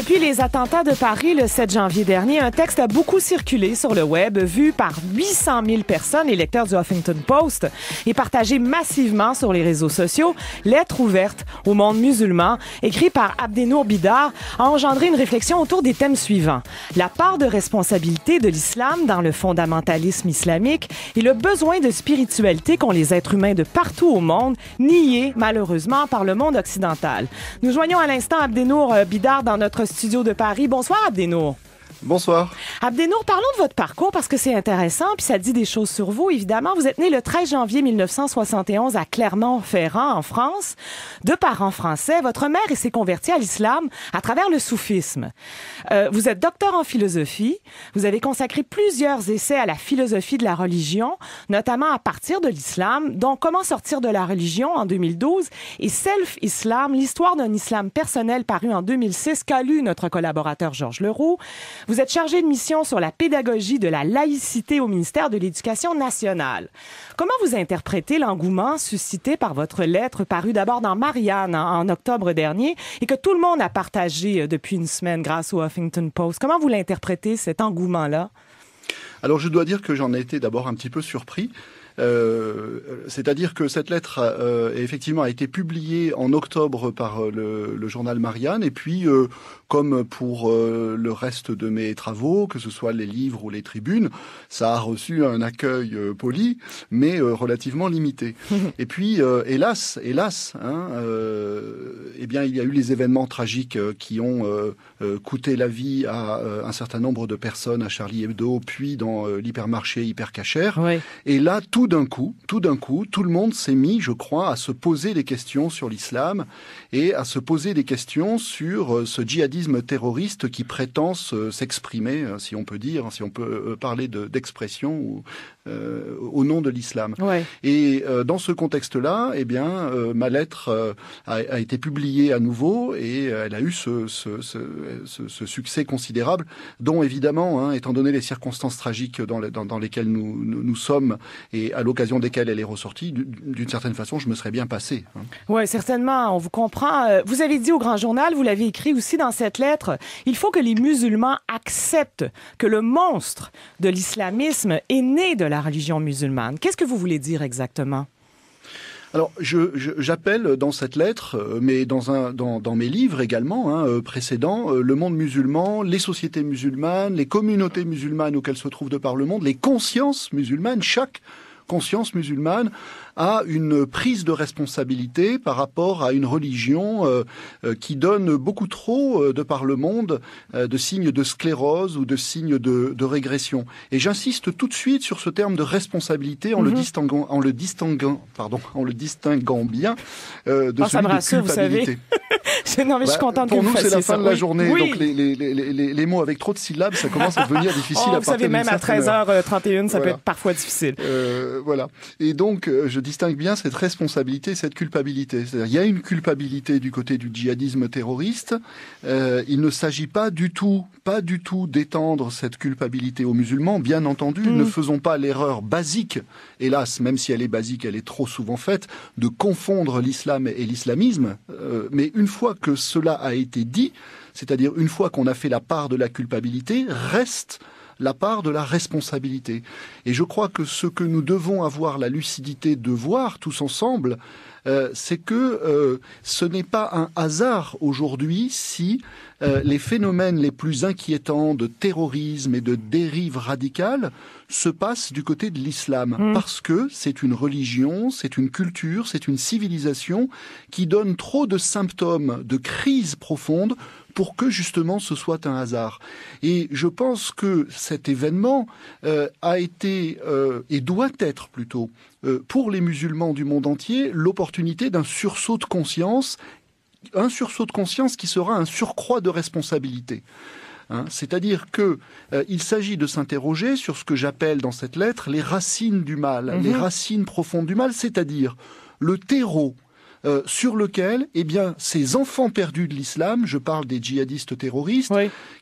Depuis les attentats de Paris le 7 janvier dernier, un texte a beaucoup circulé sur le web, vu par 800 000 personnes, les lecteurs du Huffington Post, et partagé massivement sur les réseaux sociaux. Lettre ouverte au monde musulman, écrit par Abdenour Bidar, a engendré une réflexion autour des thèmes suivants. La part de responsabilité de l'islam dans le fondamentalisme islamique et le besoin de spiritualité qu'ont les êtres humains de partout au monde, nié malheureusement par le monde occidental. Nous joignons à l'instant Abdenour Bidar dans notre studio de Paris. Bonsoir Abdenour. Bonsoir. Abdenour, parlons de votre parcours parce que c'est intéressant puis ça dit des choses sur vous, évidemment. Vous êtes né le 13 janvier 1971 à Clermont-Ferrand, en France. De parents français, votre mère s'est convertie à l'islam à travers le soufisme. Vous êtes docteur en philosophie. Vous avez consacré plusieurs essais à la philosophie de la religion, notamment à partir de l'islam, dont Comment sortir de la religion en 2012 et Self-Islam, l'histoire d'un islam personnel paru en 2006 qu'a lu notre collaborateur Georges Leroux. Vous êtes chargé de mission sur la pédagogie de la laïcité au ministère de l'Éducation nationale. Comment vous interprétez l'engouement suscité par votre lettre parue d'abord dans Marianne en octobre dernier et que tout le monde a partagé depuis une semaine grâce au Huffington Post? Comment vous l'interprétez, cet engouement-là? Alors, je dois dire que j'en ai été d'abord un petit peu surpris. C'est-à-dire que cette lettre effectivement a été publiée en octobre par le journal Marianne et puis comme pour le reste de mes travaux, que ce soit les livres ou les tribunes, ça a reçu un accueil poli mais relativement limité. Et puis hélas, hein, eh bien il y a eu les événements tragiques qui ont coûté la vie à un certain nombre de personnes à Charlie Hebdo, puis dans l'hypermarché Hypercacher. Oui. Et là, tout d'un coup, tout le monde s'est mis, je crois, à se poser des questions sur l'islam et à se poser des questions sur ce djihadisme terroriste qui prétend s'exprimer, si on peut dire, si on peut parler d'expression au nom de l'islam. Ouais. Et dans ce contexte-là, eh bien, ma lettre a été publiée à nouveau et elle a eu ce succès considérable, dont évidemment, hein, étant donné les circonstances tragiques dans lesquelles nous sommes et à l'occasion desquelles elle est ressortie, d'une certaine façon, je me serais bien passé. Hein. Oui, certainement, on vous comprend. Vous avez dit au Grand Journal, vous l'avez écrit aussi dans cette lettre, il faut que les musulmans acceptent que le monstre de l'islamisme est né de la religion musulmane. Qu'est-ce que vous voulez dire exactement? Alors, j'appelle dans cette lettre, mais dans mes livres également, hein, précédents, le monde musulman, les sociétés musulmanes, les communautés musulmanes auxquelles se trouvent de par le monde, les consciences musulmanes, chaque conscience musulmane a une prise de responsabilité par rapport à une religion qui donne beaucoup trop, de par le monde, de signes de sclérose ou de signes de régression. Et j'insiste tout de suite sur ce terme de responsabilité en le distinguant bien de celui de culpabilité. Vous savez. Non, mais je suis contente que vous fassiez ça. Pour nous, c'est la fin de la journée, oui. Donc les mots avec trop de syllabes, ça commence à devenir difficile à partir. Vous savez, même à 13h31, ça peut être parfois difficile. Voilà. Et donc, je distingue bien cette responsabilité, cette culpabilité. C'est-à-dire, il y a une culpabilité du côté du djihadisme terroriste. Il ne s'agit pas du tout d'étendre cette culpabilité aux musulmans. Bien entendu, ne faisons pas l'erreur basique, hélas, même si elle est basique, elle est trop souvent faite, de confondre l'islam et l'islamisme. Mais une fois que cela a été dit, c'est-à-dire une fois qu'on a fait la part de la culpabilité, reste la part de la responsabilité. Et je crois que ce que nous devons avoir la lucidité de voir tous ensemble, c'est que ce n'est pas un hasard aujourd'hui si les phénomènes les plus inquiétants de terrorisme et de dérive radicale se passent du côté de l'islam. Parce que c'est une religion, c'est une culture, c'est une civilisation qui donne trop de symptômes de crise profonde pour que justement ce soit un hasard. Et je pense que cet événement a été et doit être plutôt pour les musulmans du monde entier l'opportunité d'un sursaut de conscience, un sursaut de conscience qui sera un surcroît de responsabilité. Hein, c'est-à-dire que il s'agit de s'interroger sur ce que j'appelle dans cette lettre les racines du mal, les racines profondes du mal, c'est-à-dire le terreau sur lequel, eh bien, ces enfants perdus de l'islam, je parle des djihadistes terroristes,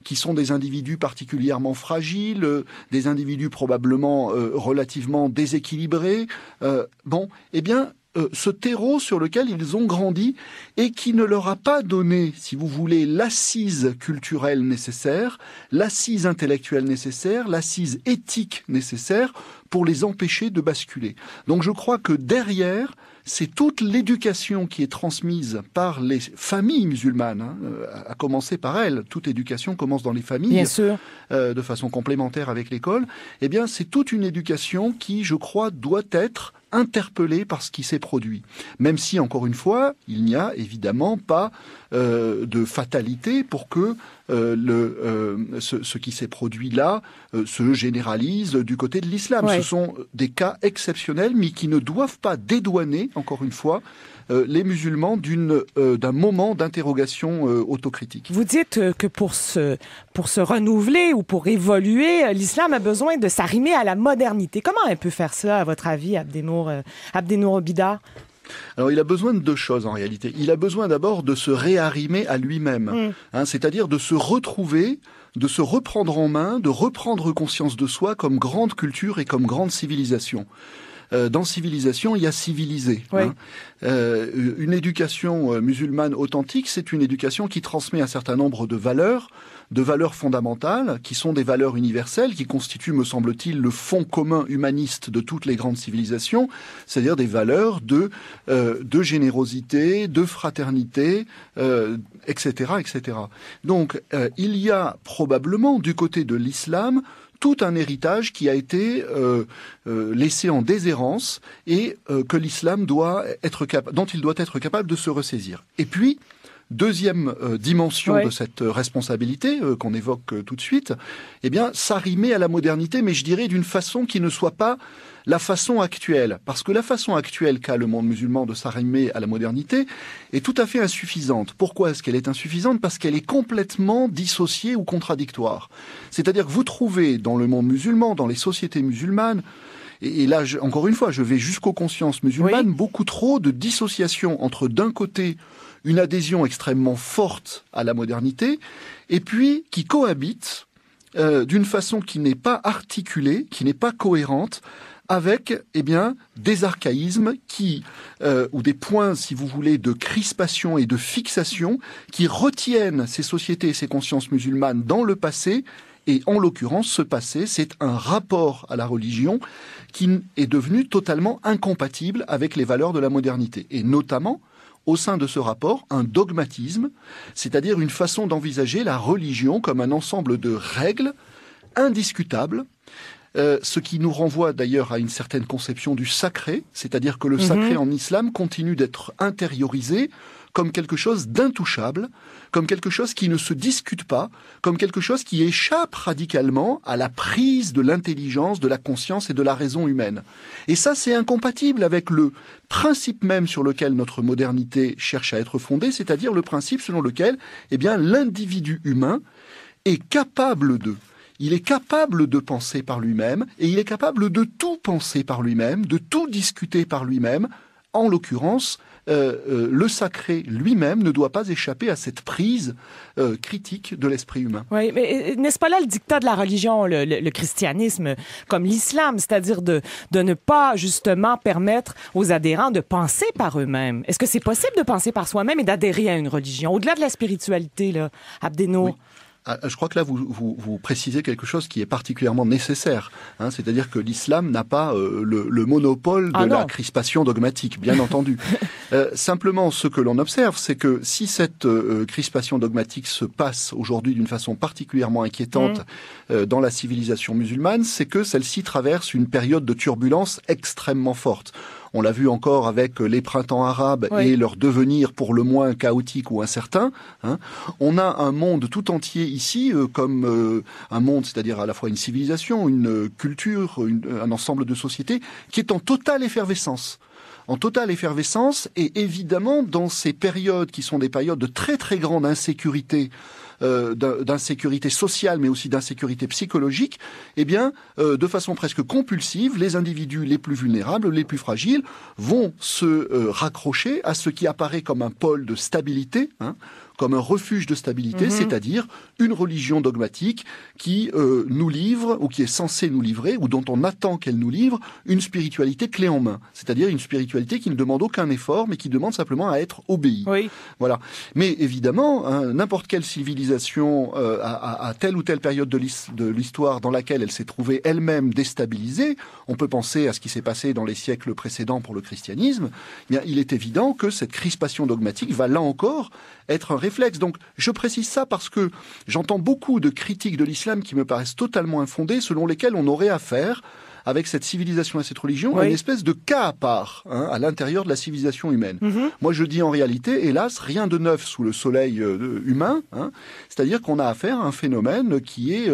qui sont des individus particulièrement fragiles, des individus probablement relativement déséquilibrés, eh bien, ce terreau sur lequel ils ont grandi et qui ne leur a pas donné, si vous voulez, l'assise culturelle nécessaire, l'assise intellectuelle nécessaire, l'assise éthique nécessaire pour les empêcher de basculer. Donc je crois que derrière, c'est toute l'éducation qui est transmise par les familles musulmanes, à commencer par elles. Toute éducation commence dans les familles, bien sûr, de façon complémentaire avec l'école. Eh bien, c'est toute une éducation qui, je crois, doit être interpellée par ce qui s'est produit. Même si, encore une fois, il n'y a évidemment pas de fatalité pour que ce qui s'est produit là se généralise du côté de l'islam. Ouais. Ce sont des cas exceptionnels, mais qui ne doivent pas dédouaner, encore une fois, les musulmans d'un moment d'interrogation autocritique. Vous dites que pour se renouveler ou pour évoluer, l'islam a besoin de s'arrimer à la modernité. Comment elle peut faire ça, à votre avis, Abdenour Bidar? Alors, il a besoin de deux choses, en réalité. Il a besoin d'abord de se réarrimer à lui-même, c'est-à-dire de se retrouver, de se reprendre en main, de reprendre conscience de soi comme grande culture et comme grande civilisation. Dans civilisation, il y a civilisé. Oui. Une éducation musulmane authentique, c'est une éducation qui transmet un certain nombre de valeurs fondamentales, qui sont des valeurs universelles, qui constituent, me semble-t-il, le fond commun humaniste de toutes les grandes civilisations, c'est-à-dire des valeurs de générosité, de fraternité, etc., etc. Donc, il y a probablement, du côté de l'islam, tout un héritage qui a été laissé en déshérence et que l'islam dont il doit être capable de se ressaisir. Et puis, deuxième dimension de cette responsabilité qu'on évoque tout de suite, eh bien, s'arrimer à la modernité, mais je dirais d'une façon qui ne soit pas la façon actuelle. Parce que la façon actuelle qu'a le monde musulman de s'arrimer à la modernité est tout à fait insuffisante. Pourquoi est-ce qu'elle est insuffisante? Parce qu'elle est complètement dissociée ou contradictoire. C'est-à-dire que vous trouvez dans le monde musulman, dans les sociétés musulmanes, et là, encore une fois, je vais jusqu'aux consciences musulmanes, beaucoup trop de dissociation entre, d'un côté, une adhésion extrêmement forte à la modernité, et puis qui cohabite d'une façon qui n'est pas articulée, qui n'est pas cohérente, avec, des archaïsmes ou des points, si vous voulez, de crispation et de fixation qui retiennent ces sociétés et ces consciences musulmanes dans le passé. Et en l'occurrence, ce passé, c'est un rapport à la religion qui est devenu totalement incompatible avec les valeurs de la modernité. Et notamment, au sein de ce rapport, un dogmatisme, c'est-à-dire une façon d'envisager la religion comme un ensemble de règles indiscutables, ce qui nous renvoie d'ailleurs à une certaine conception du sacré, c'est-à-dire que le sacré en islam continue d'être intériorisé comme quelque chose d'intouchable, comme quelque chose qui ne se discute pas, comme quelque chose qui échappe radicalement à la prise de l'intelligence, de la conscience et de la raison humaine. Et ça, c'est incompatible avec le principe même sur lequel notre modernité cherche à être fondée, c'est-à-dire le principe selon lequel, l'individu humain est capable il est capable de penser par lui-même et il est capable de tout penser par lui-même, de tout discuter par lui-même. En l'occurrence, le sacré lui-même ne doit pas échapper à cette prise critique de l'esprit humain. Oui, mais n'est-ce pas là le dictat de la religion, le christianisme, comme l'islam, c'est-à-dire de ne pas justement permettre aux adhérents de penser par eux-mêmes? Est-ce que c'est possible de penser par soi-même et d'adhérer à une religion? Au-delà de la spiritualité, là, Abdenour. Oui. Je crois que là, vous précisez quelque chose qui est particulièrement nécessaire. C'est-à-dire que l'islam n'a pas le monopole de la crispation dogmatique, bien entendu. Simplement, ce que l'on observe, c'est que si cette crispation dogmatique se passe aujourd'hui d'une façon particulièrement inquiétante dans la civilisation musulmane, c'est que celle-ci traverse une période de turbulence extrêmement forte. On l'a vu encore avec les printemps arabes et leur devenir pour le moins chaotique ou incertain. On a un monde tout entier ici, comme un monde, c'est-à-dire à la fois une civilisation, une culture, un ensemble de sociétés, qui est en totale effervescence. Et évidemment, dans ces périodes qui sont des périodes de très très grande insécurité, d'insécurité sociale, mais aussi d'insécurité psychologique, de façon presque compulsive, les individus les plus vulnérables, les plus fragiles, vont se raccrocher à ce qui apparaît comme un pôle de stabilité, comme un refuge de stabilité, c'est-à-dire une religion dogmatique qui nous livre, ou qui est censée nous livrer, ou dont on attend qu'elle nous livre, une spiritualité clé en main. C'est-à-dire une spiritualité qui ne demande aucun effort, mais qui demande simplement à être obéie. Oui. Voilà. Mais évidemment, n'importe quelle civilisation, à telle ou telle période de l'histoire dans laquelle elle s'est trouvée elle-même déstabilisée, on peut penser à ce qui s'est passé dans les siècles précédents pour le christianisme, eh bien, il est évident que cette crispation dogmatique va là encore être un réflexe. Donc je précise ça parce que j'entends beaucoup de critiques de l'islam qui me paraissent totalement infondées, selon lesquelles on aurait affaire avec cette civilisation et cette religion, à une espèce de cas à part à l'intérieur de la civilisation humaine. Moi, je dis en réalité, hélas, rien de neuf sous le soleil humain. C'est-à-dire qu'on a affaire à un phénomène qui est,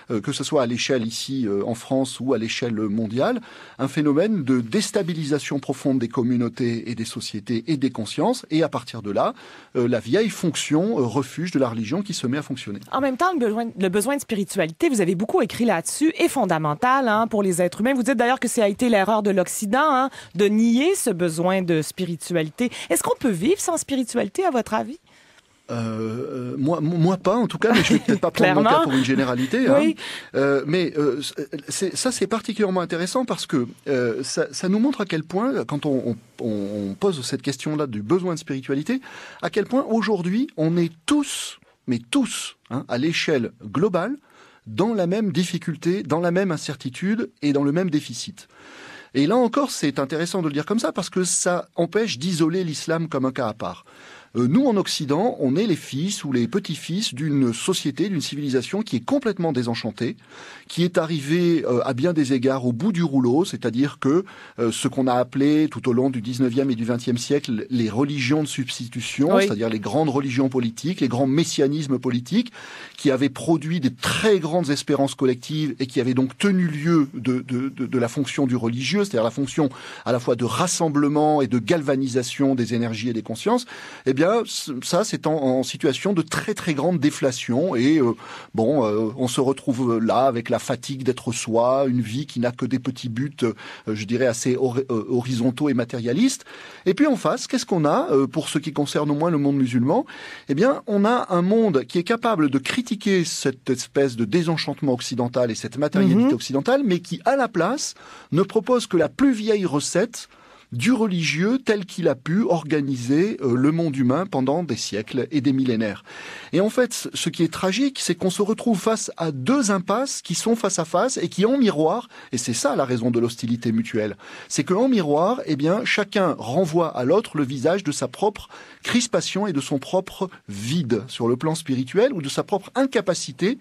que ce soit à l'échelle ici en France ou à l'échelle mondiale, un phénomène de déstabilisation profonde des communautés et des sociétés et des consciences. Et à partir de là, la vieille fonction refuge de la religion qui se met à fonctionner. En même temps, le besoin de spiritualité, vous avez beaucoup écrit là-dessus, est fondamental pour les êtres humains. Vous dites d'ailleurs que ça a été l'erreur de l'Occident de nier ce besoin de spiritualité. Est-ce qu'on peut vivre sans spiritualité, à votre avis? Moi pas en tout cas, mais je vais peut-être pas prendre mon cas pour une généralité. Oui. Mais ça c'est particulièrement intéressant parce que ça nous montre à quel point, quand on pose cette question-là du besoin de spiritualité, à quel point aujourd'hui on est tous, mais tous, à l'échelle globale, dans la même difficulté, dans la même incertitude et dans le même déficit. Et là encore, c'est intéressant de le dire comme ça parce que ça empêche d'isoler l'islam comme un cas à part. Nous, en Occident, on est les fils ou les petits-fils d'une société, d'une civilisation qui est complètement désenchantée, qui est arrivée à bien des égards au bout du rouleau, c'est-à-dire que ce qu'on a appelé tout au long du 19e et du 20e siècle les religions de substitution, c'est-à-dire les grandes religions politiques, les grands messianismes politiques, qui avaient produit des très grandes espérances collectives et qui avaient donc tenu lieu de la fonction du religieux, c'est-à-dire la fonction à la fois de rassemblement et de galvanisation des énergies et des consciences. Eh bien, ça, c'est en situation de très très grande déflation et on se retrouve là avec la fatigue d'être soi, une vie qui n'a que des petits buts, je dirais assez horizontaux et matérialistes. Et puis en face, qu'est-ce qu'on a pour ce qui concerne au moins le monde musulman? Eh bien, on a un monde qui est capable de critiquer cette espèce de désenchantement occidental et cette matérialité occidentale, mais qui, à la place, ne propose que la plus vieille recette du religieux tel qu'il a pu organiser le monde humain pendant des siècles et des millénaires. Et en fait, ce qui est tragique, c'est qu'on se retrouve face à deux impasses qui sont face à face et qui, en miroir, et c'est ça la raison de l'hostilité mutuelle, c'est qu'en miroir, eh bien, chacun renvoie à l'autre le visage de sa propre crispation et de son propre vide sur le plan spirituel ou de sa propre incapacité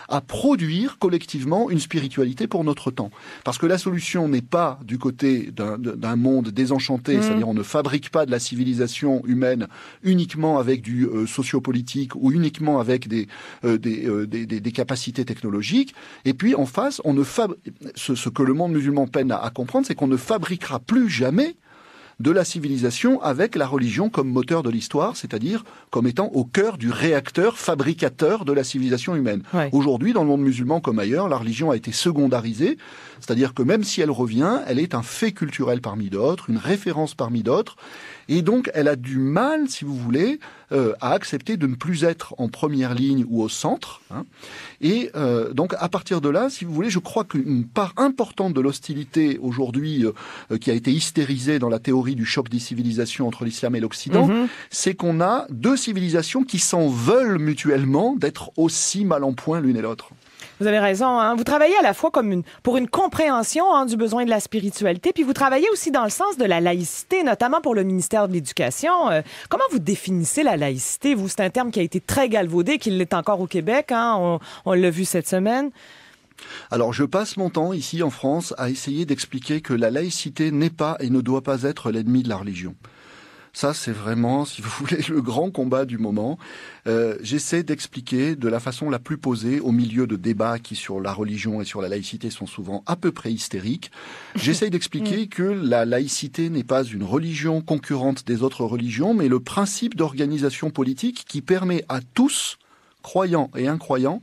à produire collectivement une spiritualité pour notre temps. Parce que la solution n'est pas du côté d'un monde désenchanté, c'est-à-dire on ne fabrique pas de la civilisation humaine uniquement avec du sociopolitique ou uniquement avec des capacités technologiques. Et puis en face, ce que le monde musulman peine à comprendre, c'est qu'on ne fabriquera plus jamais de la civilisation avec la religion comme moteur de l'histoire, c'est-à-dire comme étant au cœur du réacteur fabricateur de la civilisation humaine. Ouais. Aujourd'hui, dans le monde musulman comme ailleurs, la religion a été secondarisée, c'est-à-dire que même si elle revient, elle est un fait culturel parmi d'autres, une référence parmi d'autres, et donc elle a du mal, si vous voulez, à accepter de ne plus être en première ligne ou au centre. Et donc à partir de là, si vous voulez, je crois qu'une part importante de l'hostilité aujourd'hui qui a été hystérisée dans la théorie du choc des civilisations entre l'islam et l'Occident, c'est qu'on a deux civilisations qui s'en veulent mutuellement d'être aussi mal en point l'une et l'autre. Vous avez raison. Vous travaillez à la fois pour une compréhension du besoin de la spiritualité, puis vous travaillez aussi dans le sens de la laïcité, notamment pour le ministère de l'Éducation. Comment vous définissez la laïcité? Vous, c'est un terme qui a été très galvaudé, qu'il l'est encore au Québec. On l'a vu cette semaine. Alors, je passe mon temps ici en France à essayer d'expliquer que la laïcité n'est pas et ne doit pas être l'ennemi de la religion. Ça, c'est vraiment, si vous voulez, le grand combat du moment. J'essaie d'expliquer de la façon la plus posée, au milieu de débats qui, sur la religion et sur la laïcité, sont souvent à peu près hystériques. J'essaie d'expliquer que la laïcité n'est pas une religion concurrente des autres religions, mais le principe d'organisation politique qui permet à tous, croyants et incroyants,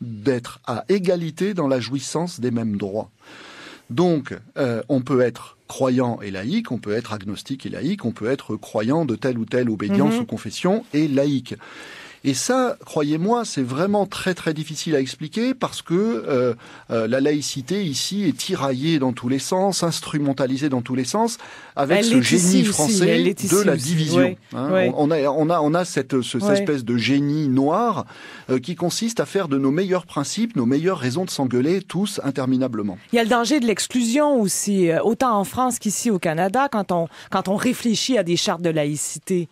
d'être à égalité dans la jouissance des mêmes droits. Donc, on peut être croyant et laïque, on peut être agnostique et laïque, on peut être croyant de telle ou telle obédience ou confession et laïque. Et ça, croyez-moi, c'est vraiment très très difficile à expliquer parce que la laïcité ici est tiraillée dans tous les sens, instrumentalisée dans tous les sens, avec ce génie français de la division. Oui. On a cette espèce de génie noir qui consiste à faire de nos meilleurs principes, nos meilleures raisons de s'engueuler tous interminablement. Il y a le danger de l'exclusion aussi, autant en France qu'ici au Canada, quand on réfléchit à des chartes de laïcité.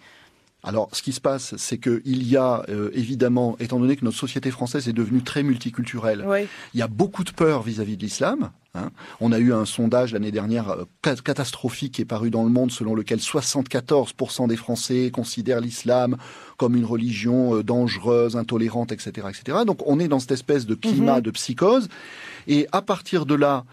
Alors, ce qui se passe, c'est qu'il y a, évidemment, étant donné que notre société française est devenue très multiculturelle, il y a beaucoup de peur vis-à-vis de l'islam. On a eu un sondage l'année dernière catastrophique qui est paru dans Le Monde, selon lequel 74% des Français considèrent l'islam comme une religion dangereuse, intolérante, etc., etc. Donc, on est dans cette espèce de climat de psychose. Et à partir de là,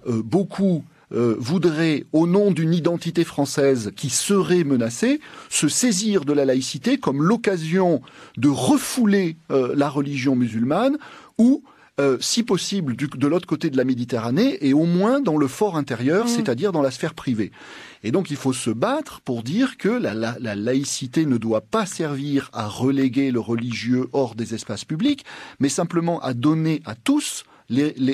beaucoup voudrait, au nom d'une identité française qui serait menacée, se saisir de la laïcité comme l'occasion de refouler la religion musulmane ou, si possible, de l'autre côté de la Méditerranée et au moins dans le fort intérieur, c'est-à-dire dans la sphère privée. Et donc il faut se battre pour dire que la laïcité ne doit pas servir à reléguer le religieux hors des espaces publics, mais simplement à donner à tous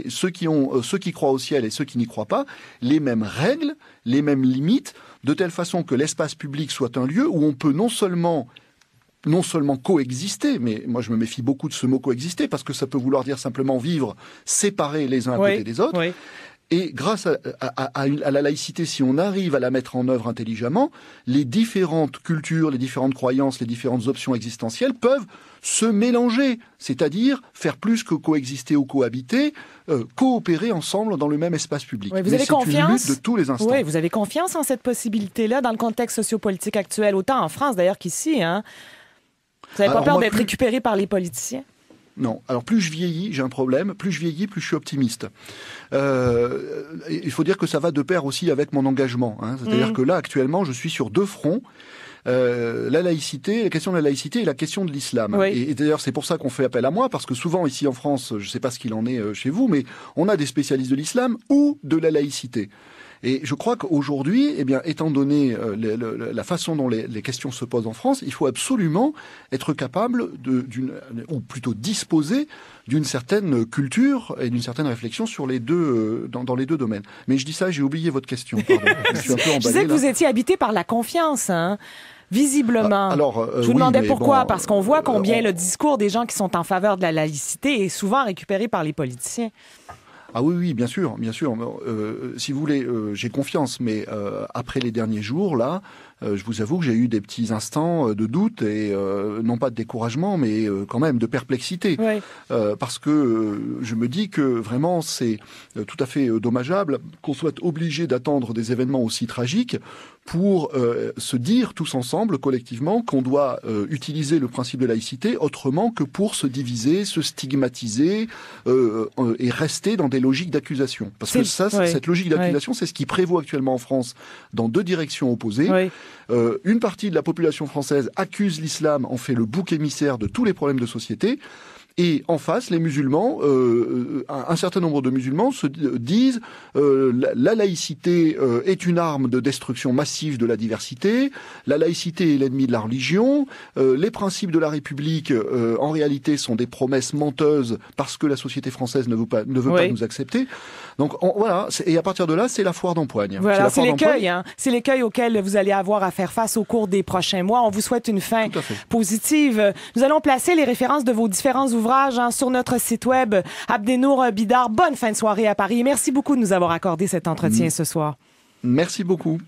ceux qui croient au ciel et ceux qui n'y croient pas, les mêmes règles, les mêmes limites, de telle façon que l'espace public soit un lieu où on peut non seulement coexister, mais moi je me méfie beaucoup de ce mot coexister, parce que ça peut vouloir dire simplement vivre séparés les uns à côté des autres. Et grâce à la laïcité, si on arrive à la mettre en œuvre intelligemment, les différentes cultures, les différentes croyances, les différentes options existentielles peuvent se mélanger, c'est-à-dire faire plus que coexister ou cohabiter, coopérer ensemble dans le même espace public. Oui, vous avez confiance? C'est une lutte de tous les instants. Oui, vous avez confiance en cette possibilité-là dans le contexte sociopolitique actuel, autant en France d'ailleurs qu'ici, hein? Vous n'avez pas peur d'être récupéré par les politiciens? Non. Alors plus je vieillis, j'ai un problème. Plus je vieillis, plus je suis optimiste. Il faut dire que ça va de pair aussi avec mon engagement. C'est-à-dire que là, actuellement, je suis sur deux fronts. La laïcité, la question de la laïcité et la question de l'islam. Et d'ailleurs, c'est pour ça qu'on fait appel à moi, parce que souvent ici en France, je ne sais pas ce qu'il en est chez vous, mais on a des spécialistes de l'islam ou de la laïcité. Et je crois qu'aujourd'hui, étant donné la façon dont les questions se posent en France, il faut absolument être capable ou plutôt disposer d'une certaine culture et d'une certaine réflexion sur les deux, dans les deux domaines. Mais je dis ça, j'ai oublié votre question. Pardon. Je suis un peu emballé. Je disais que vous étiez habité par la confiance, hein? Visiblement. Je vous demandais pourquoi, parce qu'on voit combien le discours des gens qui sont en faveur de la laïcité est souvent récupéré par les politiciens. Ah oui, bien sûr. Si vous voulez, j'ai confiance, mais après les derniers jours, là, je vous avoue que j'ai eu des petits instants de doute et non pas de découragement, mais quand même de perplexité. Parce que je me dis que vraiment c'est tout à fait dommageable qu'on soit obligé d'attendre des événements aussi tragiques pour se dire tous ensemble, collectivement, qu'on doit utiliser le principe de laïcité autrement que pour se diviser, se stigmatiser et rester dans des logiques d'accusation. Parce que cette logique d'accusation, c'est ce qui prévaut actuellement en France dans deux directions opposées. Une partie de la population française accuse l'islam, en fait le bouc émissaire de tous les problèmes de société. Et en face, les musulmans, un certain nombre de musulmans se disent la laïcité est une arme de destruction massive de la diversité, la laïcité est l'ennemi de la religion, les principes de la République, en réalité, sont des promesses menteuses parce que la société française ne veut pas nous accepter. Donc voilà, et à partir de là, c'est la foire d'empoigne. Voilà, c'est l'écueil, hein. C'est l'écueil auquel vous allez avoir à faire face au cours des prochains mois. On vous souhaite une fin positive. Nous allons placer les références de vos différents ouvrages sur notre site web. Abdenour Bidar, bonne fin de soirée à Paris. Merci beaucoup de nous avoir accordé cet entretien ce soir. Merci beaucoup.